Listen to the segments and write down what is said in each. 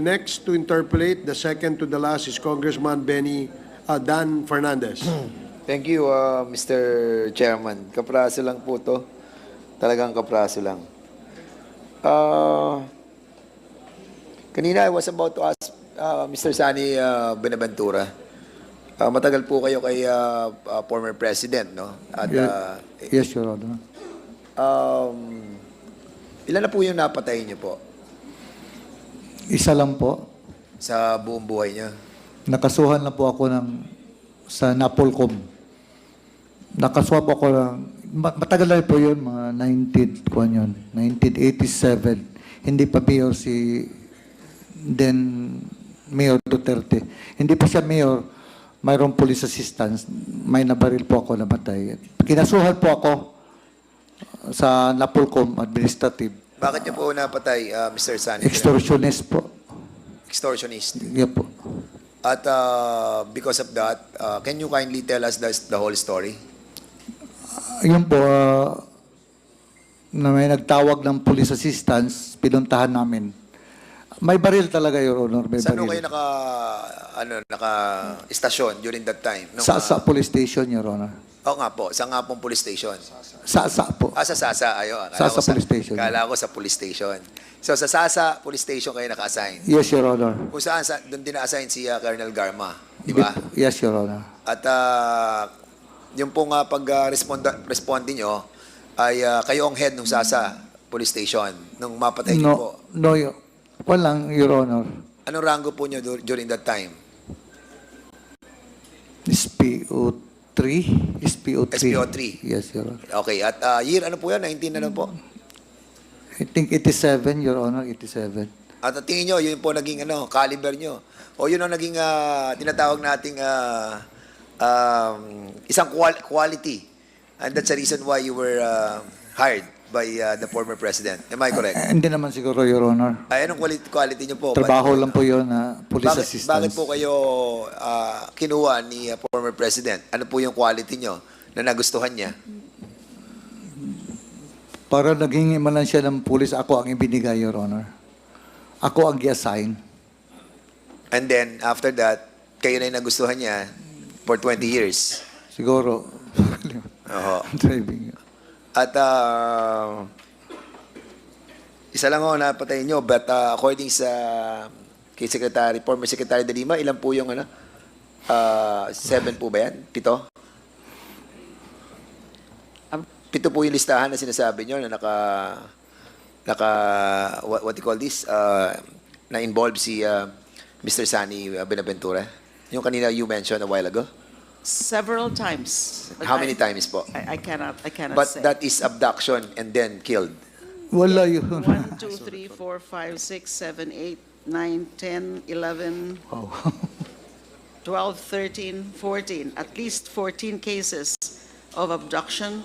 Next to interpolate, the second to the last is Congressman Dan Fernandez. Thank you, Mr. Chairman. Kapraso lang po to. Talagang kapraso lang. Kanina I was about to ask Mr. Sani Benaventura. Matagal po kayo kay former President, no? At, Yes, Your Honor. Ilan na po yung napatay niyo po Isa lang po. sa buong buhay niyo? Nakasuhan na po ako sa Napolcom. Nakaswab ako matagal na po yun, mga 1987. Hindi pa mayor Mayor Duterte. Hindi pa siya mayor, mayroong police assistance, may nabaril po ako, namatay. Kinasuhan po ako sa Napolcom Administrative. Bakit niyo po napatay, Mr. Sani? Extortionist po. Extortionist. Yeah po. At because of that, can you kindly tell us the whole story? Yun po, na may nagtawag ng police assistance, pinuntahan namin. May baril talaga, Your Honor. May Saan baril. kayo naka-istasyon during that time? Sa police station, Your Honor. Oo nga po. Sa nga pong police station? Sa po. Sa Sasa. Sa police station. Kala ko sa police station. So sa Sasa police station kayo naka-assign? Yes, Your Honor. Kung saan, doon din na-assign si Colonel Garma. Di ba? Yes, Your Honor. At yung pong pag-respondi nyo ay kayo ang head ng Sasa police station nung mapatay niyo po. No, walang, Your Honor. Anong rango po nyo during that time? SPO3. SPO3. SPO3. Yes, Your Honor. Okay. At year, ano po yan? 19 na po? I think 87, Your Honor, 87. At tingin nyo, yun po naging caliber nyo. O yun ang naging tinatawag nating isang quality. And that's the reason why you were hired by the former president. Am I correct? Hindi naman siguro, Your Honor. Ay, anong quality nyo po? Trabaho lang po yun, police assistance. Bakit po kayo kinuha ni former president? Ano po yung quality nyo na nagustuhan niya? Para naging imanan siya ng pulis, ako ang ibinigay, Your Honor. Ako ang i-assign. And then, after that, kayo na yung nagustuhan niya for 20 years. Siguro. Oo. Driving. At isa lang ako napatay nyo, but according sa kay former Secretary de Lima, ilan po yung 7 po ba yan? 7? 7 po yung listahan na sinasabi nyo na what you call this, na involved si Mr. Sani Benaventura. Yung kanina you mentioned a while ago. Several times. How many times po? I cannot But say. that is abduction and then killed. Wala yun. 1, 2, 3, 4, 5, 6, 7, 8, 9, 10, 11, Oh. 12, 13, 14. At least 14 cases of abduction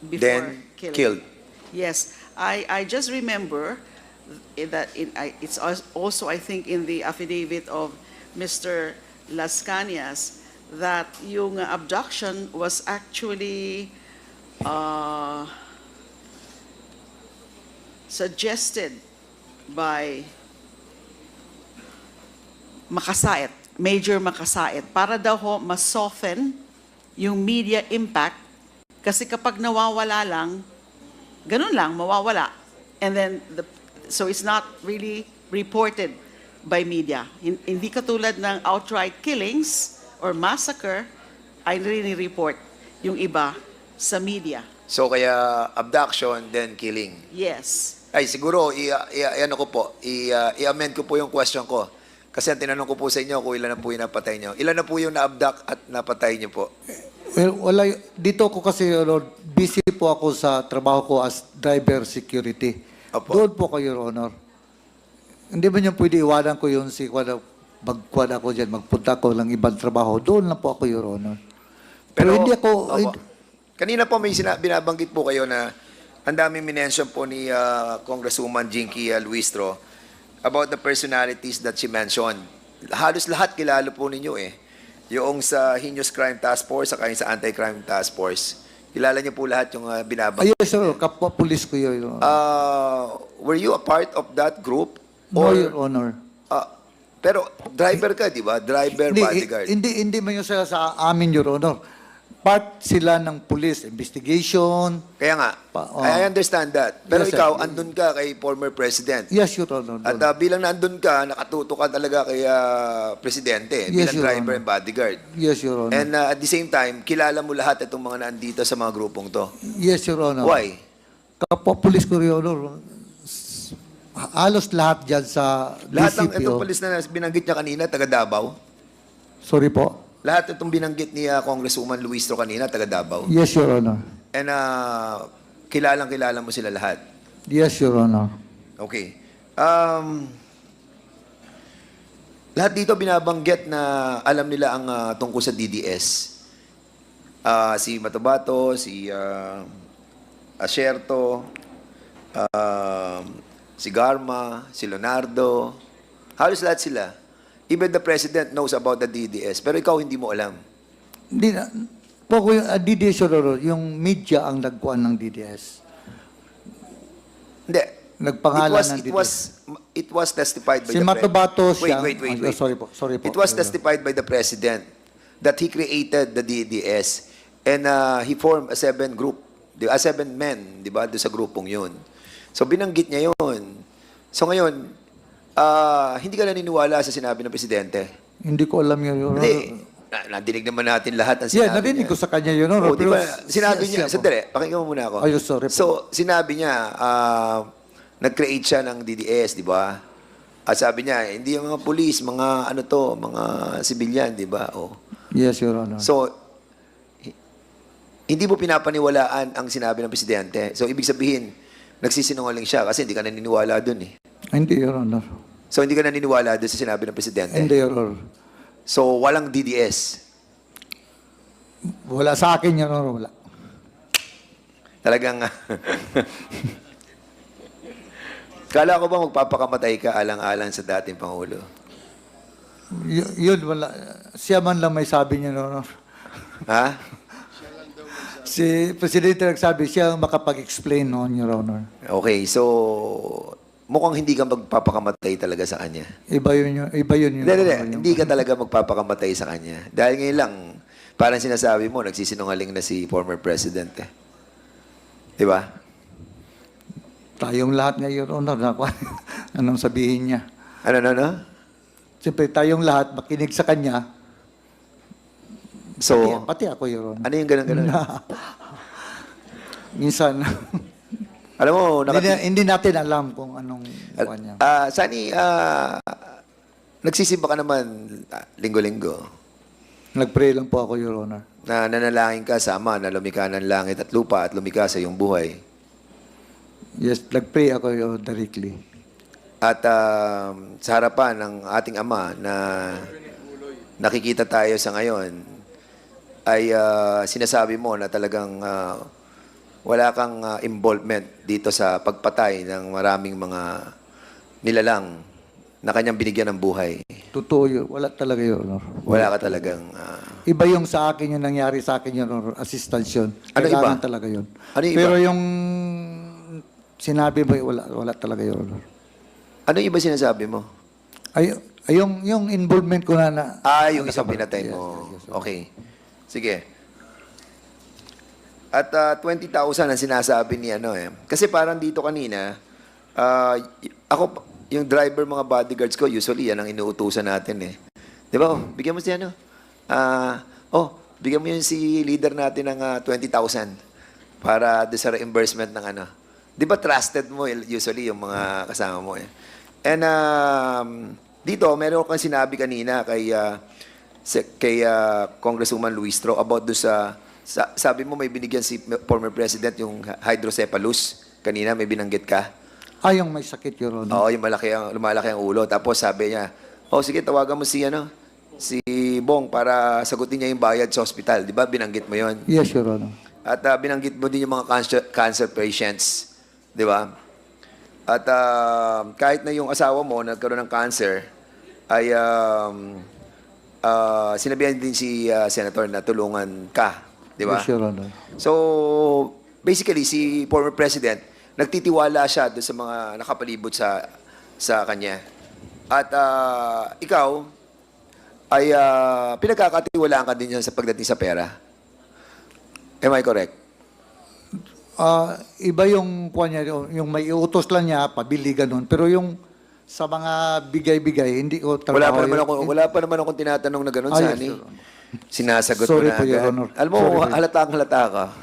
before Then killed. Yes. I just remember that it's also, I think, in the affidavit of Mr. Las Cañas that yung abduction was actually suggested by Makasait, Major Makasait, para daw ho ma-soften yung media impact kasi kapag nawawala lang, ganun lang, mawawala. And then, so it's not really reported by media. Hindi katulad ng outright killings or massacre, ay report yung iba sa media. So kaya abduction then killing. Yes. Ay siguro i-amend ko po yung question ko. Kasi ang tinanong ko po sa inyo kung ilan na po yung napatay nyo. Ilan na po yung na-abduct at napatay nyo po? Well, wala. Dito ko kasi, busy po ako sa trabaho ko as driver security. Opo. Doon po kayo, Your Honor. Hindi ba niyo pwede iwanan ko yun magkwad ako dyan, magpunta ko lang ibang trabaho. Doon lang po ako, Your Honor. Pero hindi ako... Opo. Kanina po may binabanggit po kayo na ang daming minention po ni Congresswoman Jinky Luistro about the personalities that she mentioned. Halos lahat kilala po ninyo eh. Yung sa Heinous Crime Task Force, saka yung sa Anti-Crime Task Force. Kilala niyo po lahat yung binabanggit. Yes, sir. Kapwa pulis ko yun. Were you a part of that group? No, Your Honor. Pero driver ka, di ba? Driver, bodyguard. Hindi man yun sa amin, Your Honor. Part sila ng police investigation. Kaya nga, oh. I understand that. Pero Yes, sir. ikaw, andun ka kay former president. Yes, Your Honor. At bilang nandun ka, nakatuto ka talaga kay presidente Yes, bilang Your driver Honor. and bodyguard. Yes, Your Honor. And at the same time, kilala mo lahat itong mga nandito sa mga grupong to. Yes, Your Honor. Why? Kapwa police ko, Your Honor. Halos lahat dyan sa Lahat ng DCPO. itong polis na binanggit niya kanina, taga Davao. Sorry po. Lahat itong binanggit ni Congresswoman Luistro kanina, taga Davao. Yes, Your Honor. And kilalang-kilala mo sila lahat. Yes, Your Honor. Okay. Lahat dito binabanggit na alam nila ang tungkol sa DDS. Si Matabato, si Asierto, si Garma, si Leonardo. Halos lahat sila. Even the president knows about the DDS. Pero ikaw hindi mo alam. Hindi na. Po ko yung DDS, Your Honor, yung media ang nagkuhan ng DDS. Hindi. Nagpangalan ng It was testified by Si the Matabato siya. Wait. Sorry po. It was testified by the president that he created the DDS and he formed a 7 men, di ba, doon sa grupong yun. So binanggit niya yun. So ngayon, hindi ka naniniwala sa sinabi ng presidente? Hindi ko alam yun, Your Honor. Hindi. Nadinig naman natin lahat ng Yeah, sinabi narinig niya. ko sa kanya, Your Honor. Oh, di ba, pero sinabi niya, siya po. sandali, pakinggan mo muna ako. Ay, sorry po. So, sinabi niya, nag-create siya ng DDS, di ba? At sabi niya, hindi yung mga police, mga ano to, mga civilian, di ba? Oh. Yes, Your Honor. So, hindi mo pinapaniwalaan ang sinabi ng presidente. So, ibig sabihin, nagsisinungaling siya kasi hindi ka naniniwala dun eh. Hindi, Your Honor. So, hindi ka naniniwala dun sa sinabi ng presidente. Hindi, Your Honor. So, walang DDS. Wala sa akin, Your Honor. Wala. Talagang, kala ko ba magpapakamatay ka alang-alang sa dating Pangulo? Yun, wala. Siya man lang may sabi niya, Your Honor. Ha? Si Presidente nagsabi, siya ang makapag-explain noon, Your Honor. Okay, so mukhang hindi ka magpapakamatay talaga sa kanya. Iba yun, Your Honor. Hindi ka talaga magpapakamatay sa kanya. Dahil ngayon lang, parang sinasabi mo, nagsisinungaling na si former president eh. Di ba? Tayong lahat nga, Your Honor, na anong sabihin niya. Ano? Siyempre, tayong lahat, makinig sa kanya. So, Pati ako, Your Honor. ano yung ganun-ganun? Minsan, Alam mo, hindi natin alam kung anong kuha niya. Sani, nagsisimba ka naman linggo-linggo. Nag-pray lang po ako, Your Honor. Na nanalangin ka sa Ama na lumikha ng langit at lupa at lumikha sa iyong buhay. Yes, nag-pray ako directly. At sa harapan ng ating Ama na nakikita tayo sa ngayon, ay sinasabi mo na talagang wala kang involvement dito sa pagpatay ng maraming mga nilalang na kanyang binigyan ng buhay. Totoo yun. Wala talaga, Your Honor. Wala ka talagang... Iba yung sa akin, yung nangyari sa akin, Your Honor, assistance yun. Ano Kailangan iba? talaga yun. Ano iba? Pero yung sinabi mo, wala talaga, Your Honor. Ano iba sinasabi mo? Yung involvement ko na Yung isang pinatay mo. Okay. Sige. At 20,000 ang sinasabi ni ano eh. Kasi parang dito kanina, ako, yung driver mga bodyguards ko, usually yan ang inuutusan natin eh. Di ba? Oh, bigyan mo si ano. Bigyan mo yun si leader natin ng 20,000 para doon sa reimbursement ng ano. Di ba trusted mo usually yung mga kasama mo eh. And dito, meron kang sinabi kanina kay Congresswoman Luistro about do sa sabi mo may binigyan si former president yung hydrocephalus. Kanina may binanggit ka. yung may sakit, Your Honor. Oo, yung lumalaki ang ulo. Tapos sabi niya, sige, tawagan mo si Bong para sagutin niya yung bayad sa hospital. Di ba? Binanggit mo yon. Yes, Your Honor. At binanggit mo din yung mga cancer patients. Di ba? At kahit na yung asawa mo nagkaroon ng cancer, ay sinabihan din si Senator na tulungan ka. Di ba? Yes, Your Honor. So, basically, si former president, nagtitiwala siya doon sa mga nakapalibot sa kanya. At ikaw ay pinagkakatiwalaan ka din yan sa pagdating sa pera. Am I correct? Iba yung kuha niya, yung may iutos lang niya, pabili ganun. Pero yung sa mga bigay-bigay, hindi ko trabaho. Wala pa naman akong tinatanong na gano'n, Yes, Sani. Your Honor. Sinasagot Sorry mo na po, Your agad. Honor. Alam mo, Sorry po. halatang-halata ka.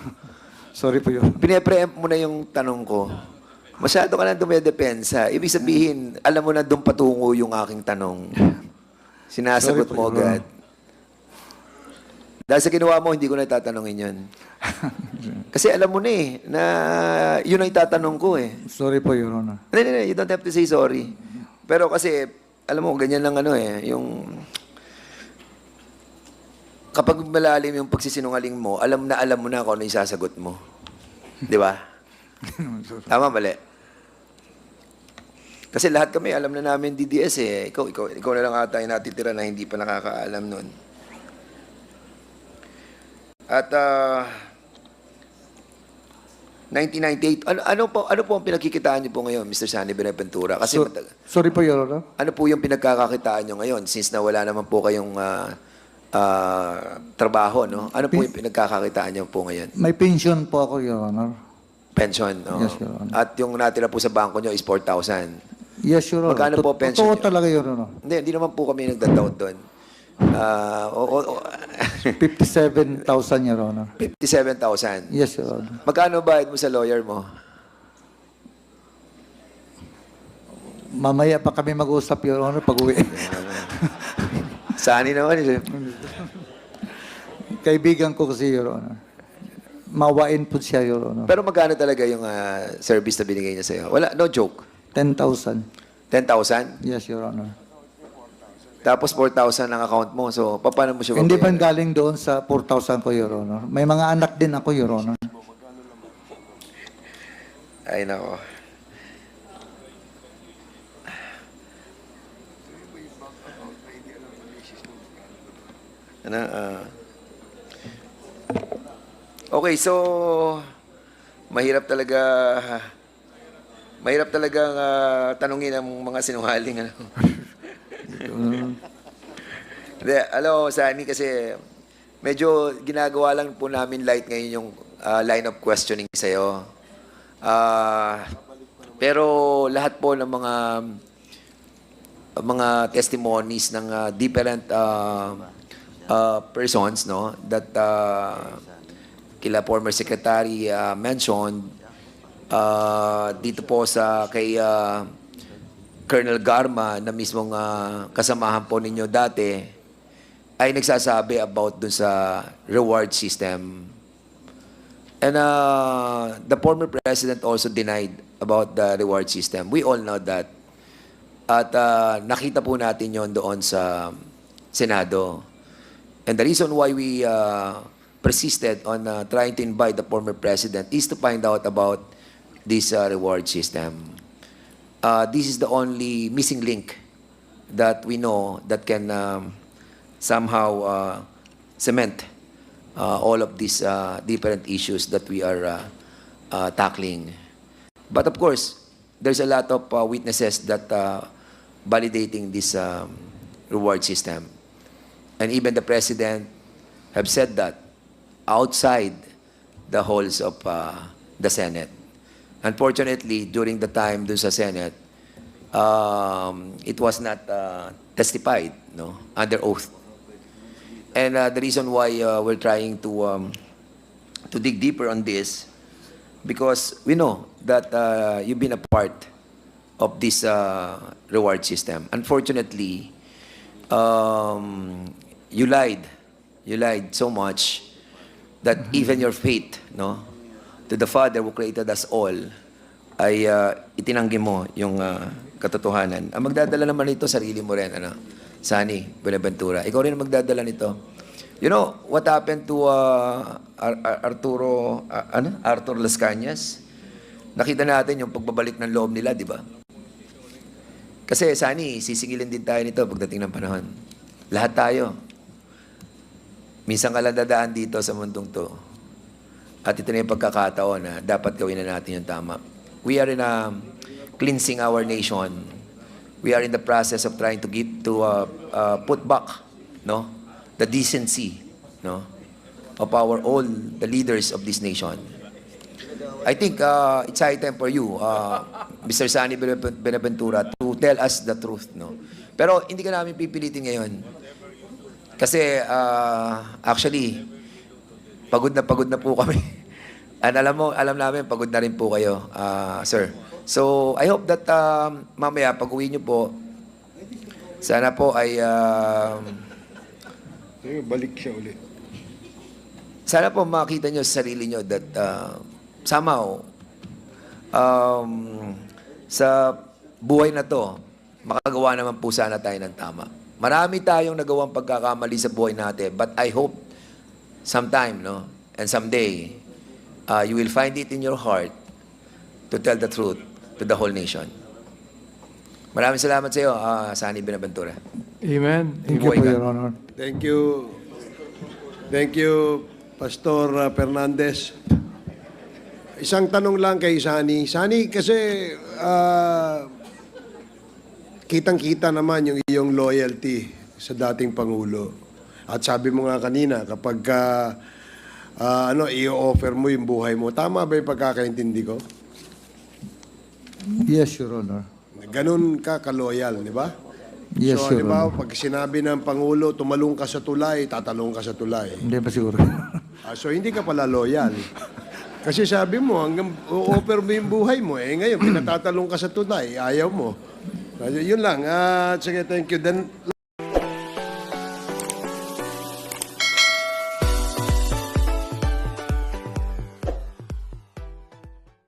Sorry po yun. Pine-preempt mo na yung tanong ko. Masyado ka na dumedepensa. Ibig sabihin, alam mo na doon patungo yung aking tanong. Sinasagot Sorry po, mo Your agad. Dahil sa ginawa mo, hindi ko na tatanungin yun. Kasi alam mo na na yun ang itatanong ko Sorry po, Your Honor. Hindi, you don't have to say sorry. Pero kasi, alam mo, ganyan lang yung... Kapag malalim yung pagsisinungaling mo, alam mo na kung ano yung sasagot mo. Di ba? Tama, mali. Kasi lahat kami, alam na namin DDS Ikaw na lang ata yung natitira na hindi pa nakakaalam nun. At 1998, ano po ang pinagkikitaan niyo po ngayon, Mr. Sani Benaventura? Kasi Sorry po, Your Honor. ano po yung pinagkakakitaan niyo ngayon since na wala naman po kayong trabaho, no? Ano po yung pinagkakakitaan niyo po ngayon? May pension po ako, Your Honor. Pension, no? Yes, Your Honor. At yung natira po sa bangko niyo is 4,000. Yes, Your Honor. Magkano po pension Totoo niyo? talaga, Your Honor. Hindi naman po kami nagdadoubt doon. 57,000, Your Honor. 57,000. Yes, Your Honor. Magkano bayad mo sa lawyer mo? Mamaya pa kami mag-usap, Your Honor, pag-uwi. Sani naman. Kaibigan ko kasi, Your Honor. Mawain po siya, Your Honor. Pero magkano talaga yung service na binigay niya sa'yo? Wala, no joke. 10,000. 10,000? Yes, Your Honor. Tapos 4,000 ang account mo. So, paano mo siya Hindi pa babayaran? galing doon sa 4,000 ko, Your Honor. May mga anak din ako, Your Honor. Ay, nako. Ano, okay, so mahirap talagang tanungin ang mga sinungaling. Ano? Hindi, alam mo, Sani, kasi medyo ginagawa lang po namin light ngayon yung line of questioning sa'yo. Pero lahat po ng mga testimonies ng different persons, no, that kila former secretary mentioned dito po sa kay Colonel Garma na mismong kasamahan po ninyo dati ay nagsasabi about dun sa reward system. And the former president also denied about the reward system. We all know that. At nakita po natin yon doon sa Senado. And the reason why we persisted on trying to invite the former president is to find out about this reward system. This is the only missing link that we know that can somehow cement all of these different issues that we are tackling. But of course, there's a lot of witnesses that validating this reward system. And even the president have said that outside the halls of the Senate. Unfortunately, during the time dun sa Senate, it was not testified, no, under oath. And the reason why we're trying to dig deeper on this, because we know that you've been a part of this reward system. Unfortunately, you lied so much that even your faith, no, to the Father who created us all, ay itinanggi mo yung katotohanan. Ang magdadala naman nito, sarili mo rin, ano, Sani Benaventura. Ikaw rin ang magdadala nito. You know, what happened to Arthur Las Cañas? Nakita natin yung pagbabalik ng loob nila, di ba? Kasi, Sani, sisingilin din tayo nito pagdating ng panahon. Lahat tayo. Minsan ka lang dadaan dito sa mundong to. At ito na yung pagkakataon na dapat gawin na natin yung tama. We are in cleansing our nation we are in the process of trying to put back, no, the decency, no, of our all the leaders of this nation. I think it's high time for you, Mr. Sani Benaventura, to tell us the truth, no. Pero hindi ka namin pipilitin ngayon. Kasi actually, pagod na po kami. And alam namin, pagod na rin po kayo, sir. So, I hope that mamaya, pag-uwi nyo po, sana po ay... Balik siya ulit. sana po makita nyo sa sarili nyo that somehow, sa buhay na to, makagawa naman po sana tayo ng tama. Marami tayong nagawang pagkakamali sa buhay natin, but I hope sometime, no, and someday, you will find it in your heart to tell the truth to the whole nation. Maraming salamat sa iyo, Sani Benaventura. Amen. Thank you Buhay po, ka. Your Honor. Thank you. Thank you, Pastor Fernandez. Isang tanong lang kay Sani. Sani, kasi kitang-kita naman yung iyong loyalty sa dating Pangulo. At sabi mo nga kanina, kapag i-offer mo yung buhay mo, tama ba yung pagkakaintindi ko? Yes, Your Honor. Ganun ka ka-loyal, di ba? Yes, So, di Your ba, Honor. pag sinabi ng Pangulo, tumalong ka sa tulay, tatalong ka sa tulay. Hindi ba siguro? So, hindi ka pala loyal. Kasi sabi mo, hanggang offer mo yung buhay mo, ngayon, pinatatalong ka sa tulay, ayaw mo. Yun lang. Sige, thank you. Then,